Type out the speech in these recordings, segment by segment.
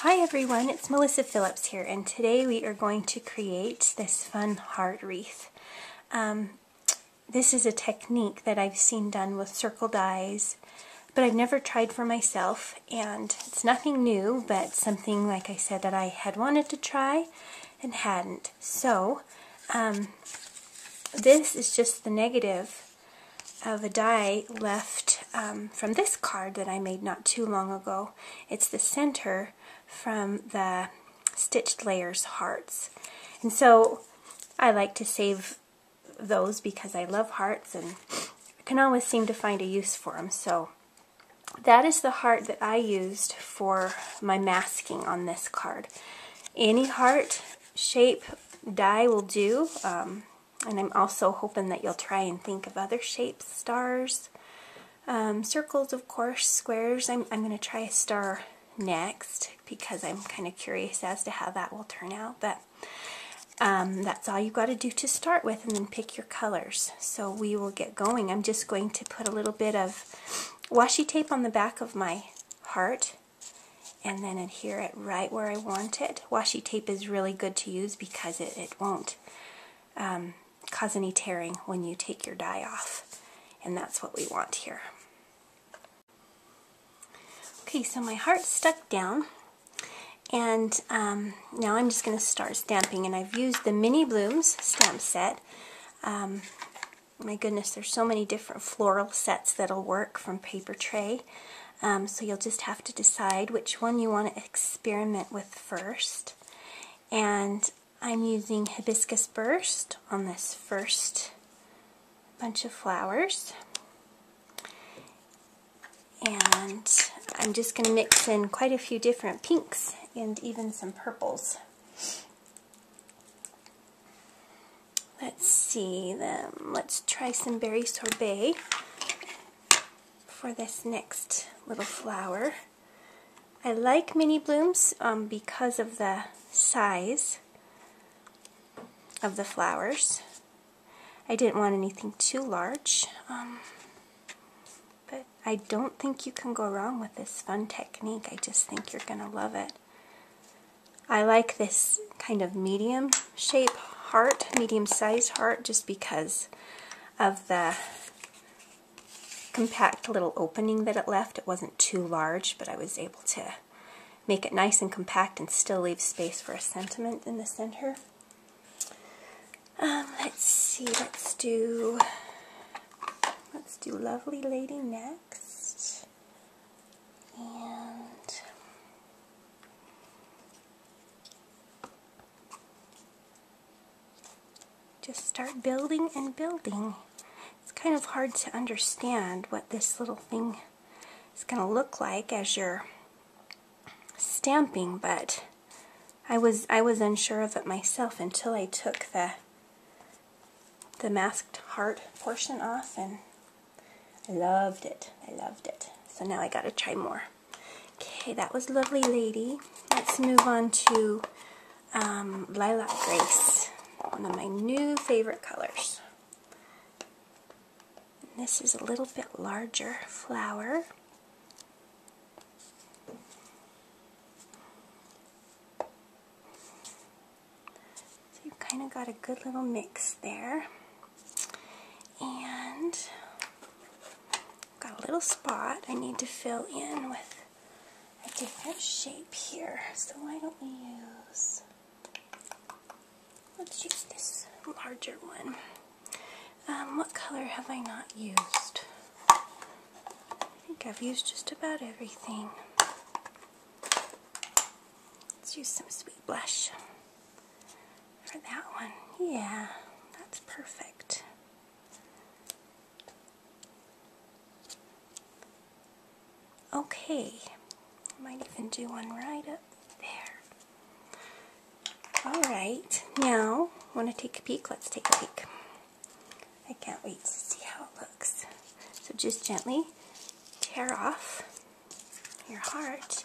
Hi everyone, it's Melissa Phillips here, and today we are going to create this fun heart wreath. This is a technique that I've seen done with circle dies, but I've never tried for myself, and it's nothing new, but something, like I said, that I had wanted to try and hadn't. So, this is just the negative of a die left from this card that I made not too long ago. It's the center from the stitched layers hearts. And so I like to save those because I love hearts and I can always seem to find a use for them. So that is the heart that I used for my masking on this card. Any heart shape die will do. And I'm also hoping that you'll try and think of other shapes, stars, circles, of course, squares. I'm going to try a star next because I'm kind of curious as to how that will turn out. But that's all you've got to do to start with, and then pick your colors. So we will get going. I'm just going to put a little bit of washi tape on the back of my heart and then adhere it right where I want it. Washi tape is really good to use because it won't cause any tearing when you take your die off, and that's what we want here. Okay, so my heart's stuck down, and now I'm just going to start stamping, and I've used the Mini Blooms stamp set. My goodness, there's so many different floral sets that'll work from Paper Tray, so you'll just have to decide which one you want to experiment with first. And I'm using Hibiscus Burst on this first bunch of flowers. And I'm just going to mix in quite a few different pinks and even some purples. Let's see, let's try some berry sorbet for this next little flower. I like Mini Blooms because of the size of the flowers. I didn't want anything too large, but I don't think you can go wrong with this fun technique. I just think you're going to love it. I like this kind of medium shape heart, medium sized heart, just because of the compact little opening that it left. It wasn't too large, but I was able to make it nice and compact and still leave space for a sentiment in the center. Let's see, let's do Lovely Lady next. And just start building and building. It's kind of hard to understand what this little thing is going to look like as you're stamping, but I was unsure of it myself until I took the masked heart portion off, and I loved it. I loved it. So now I got to try more. Okay, that was Lovely Lady. Let's move on to Lilac Grace, one of my new favorite colors. And this is a little bit larger flower. So you've kind of got a good little mix there. And got a little spot I need to fill in with a different shape here. So why don't we let's use this larger one. What color have I not used? I think I've used just about everything. Let's use some Sweet Blush for that one. Yeah, that's perfect. Okay, I might even do one right up there. Alright, now, want to take a peek? Let's take a peek. I can't wait to see how it looks. So just gently tear off your heart.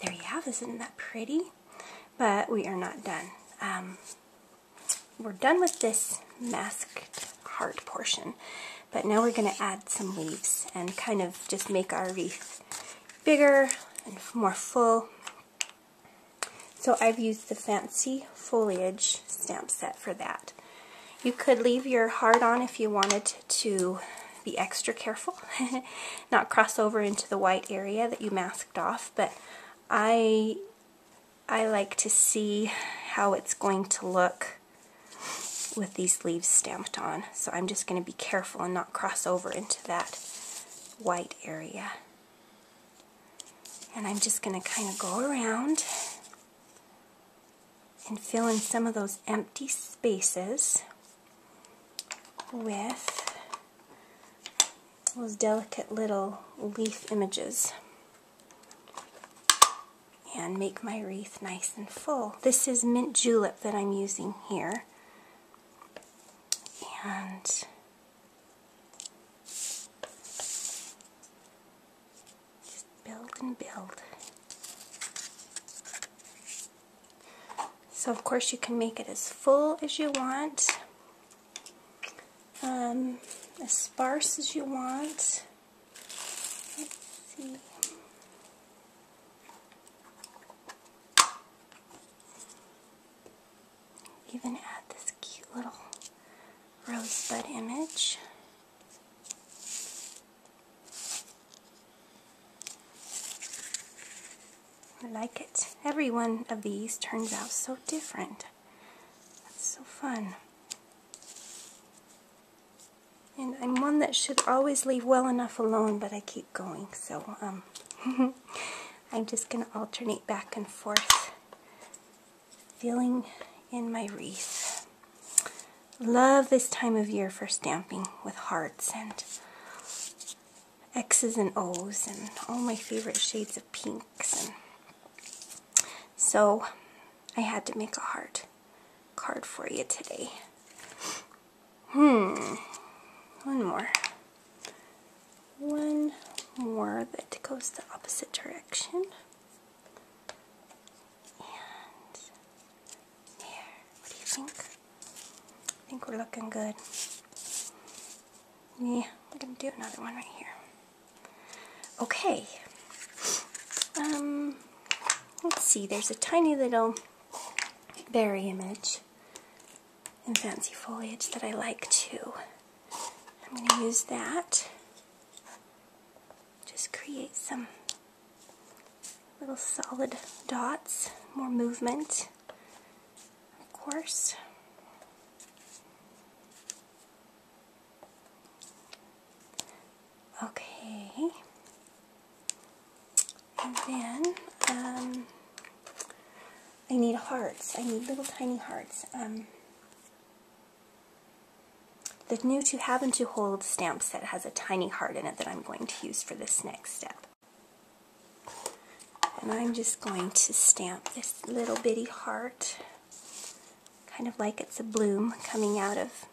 There you have, isn't that pretty? But we are not done. We're done with this masked heart portion, but now we're going to add some leaves and kind of just make our wreath bigger and more full. So I've used the Fancy Foliage stamp set for that. You could leave your heart on if you wanted to be extra careful, not cross over into the white area that you masked off, but I like to see how it's going to look with these leaves stamped on. So I'm just going to be careful and not cross over into that white area. And I'm just going to kind of go around and fill in some of those empty spaces with those delicate little leaf images and make my wreath nice and full. This is mint julep that I'm using here, and just build and build. So of course you can make it as full as you want, as sparse as you want. Let's see. Even add this cute little rosebud image. I like it. Every one of these turns out so different. That's so fun. And I'm one that should always leave well enough alone, but I keep going. So I'm just going to alternate back and forth, filling in my wreath. Love this time of year for stamping with hearts and X's and O's and all my favorite shades of pinks. And so I had to make a heart card for you today. One more that goes the opposite direction. And there. What do you think? I think we're looking good. Yeah, I'm going to do another one right here. Okay. Let's see, there's a tiny little berry image in Fancy Foliage that I like too. I'm going to use that. Just create some little solid dots, more movement, of course. Okay. And then I need hearts. I need little tiny hearts. The new To Have and To Hold stamp set has a tiny heart in it that I'm going to use for this next step. And I'm just going to stamp this little bitty heart, kind of like it's a bloom coming out of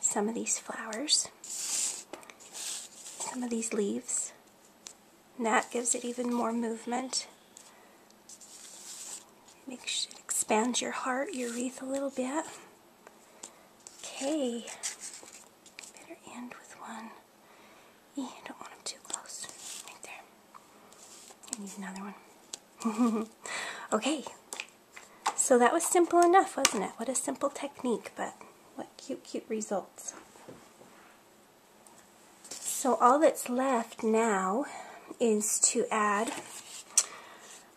some of these flowers, some of these leaves. And that gives it even more movement. Make sure it expands your heart, your wreath a little bit. Okay. Better end with one. I don't want them too close. Right there. I need another one. Okay. So that was simple enough, wasn't it? What a simple technique, but what cute, cute results. So all that's left now is to add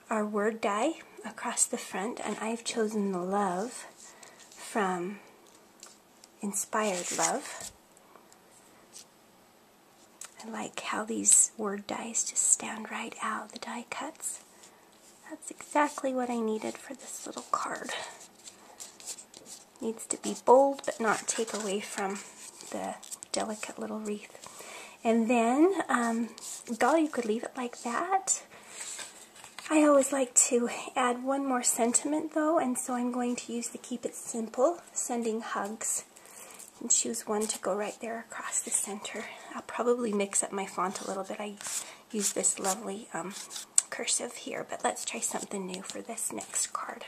our word die across the front, and I've chosen the love from Inspired Love. I like how these word dies just stand right out, the die cuts. That's exactly what I needed for this little card. Needs to be bold but not take away from the delicate little wreath. And then, you could leave it like that. I always like to add one more sentiment though, and so I'm going to use the Keep It Simple, Sending Hugs, and choose one to go right there across the center. I'll probably mix up my font a little bit. I use this lovely cursive here, but let's try something new for this next card.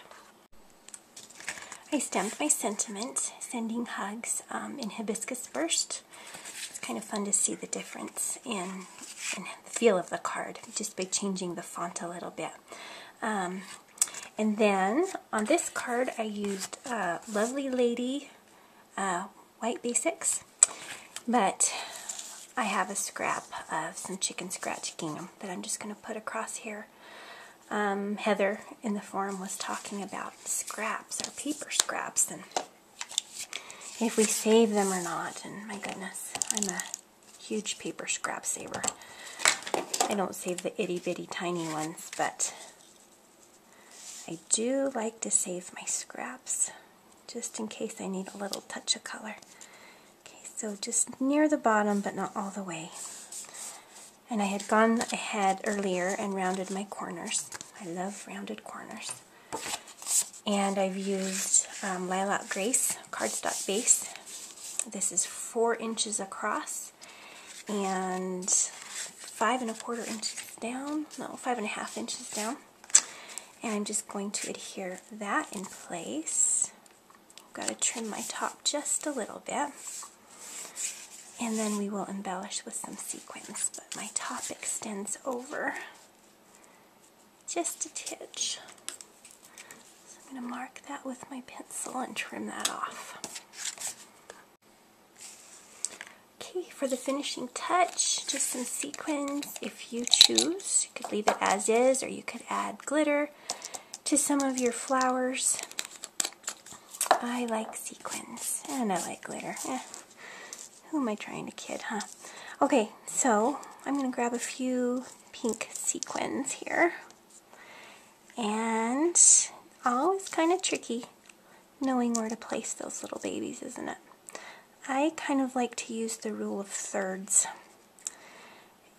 I stamped my sentiment, Sending Hugs, in Hibiscus first. It's kind of fun to see the difference in the feel of the card just by changing the font a little bit. And then on this card I used Lovely Lady White Basics, but I have a scrap of some chicken scratch gingham that I'm just going to put across here. Heather in the forum was talking about scraps, or paper scraps, and if we save them or not, and my goodness, I'm a huge paper scrap saver. I don't save the itty bitty tiny ones, but I do like to save my scraps, just in case I need a little touch of color. Okay, so just near the bottom, but not all the way. And I had gone ahead earlier and rounded my corners. I love rounded corners. And I've used Lilac Grace cardstock base. This is 4 inches across and 5 1/4 inches down. No, 5 1/2 inches down. And I'm just going to adhere that in place. I've got to trim my top just a little bit. And then we will embellish with some sequins, but my top extends over just a titch. So I'm going to mark that with my pencil and trim that off. Okay, for the finishing touch, just some sequins if you choose. You could leave it as is, or you could add glitter to some of your flowers. I like sequins, and I like glitter. Who am I trying to kid, huh? Okay, so I'm going to grab a few pink sequins here. And always kind of tricky knowing where to place those little babies, isn't it? I kind of like to use the rule of thirds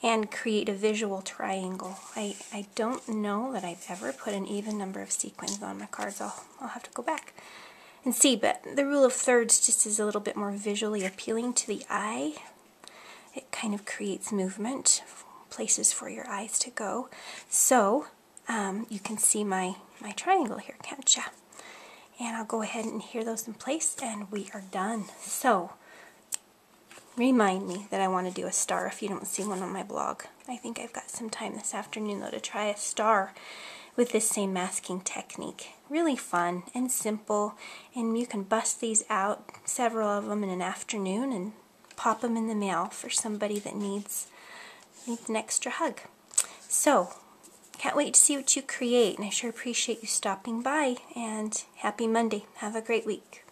and create a visual triangle. I don't know that I've ever put an even number of sequins on my cards. I'll have to go back and see, but the rule of thirds just is a little bit more visually appealing to the eye. It kind of creates movement, places for your eyes to go. So you can see my triangle here, can't you? And I'll go ahead and adhere those in place, and we are done. So remind me that I want to do a star if you don't see one on my blog. I think I've got some time this afternoon though to try a star with this same masking technique. Really fun and simple, and you can bust these out, several of them in an afternoon, and pop them in the mail for somebody that needs an extra hug. So, can't wait to see what you create, and I sure appreciate you stopping by, and happy Monday. Have a great week.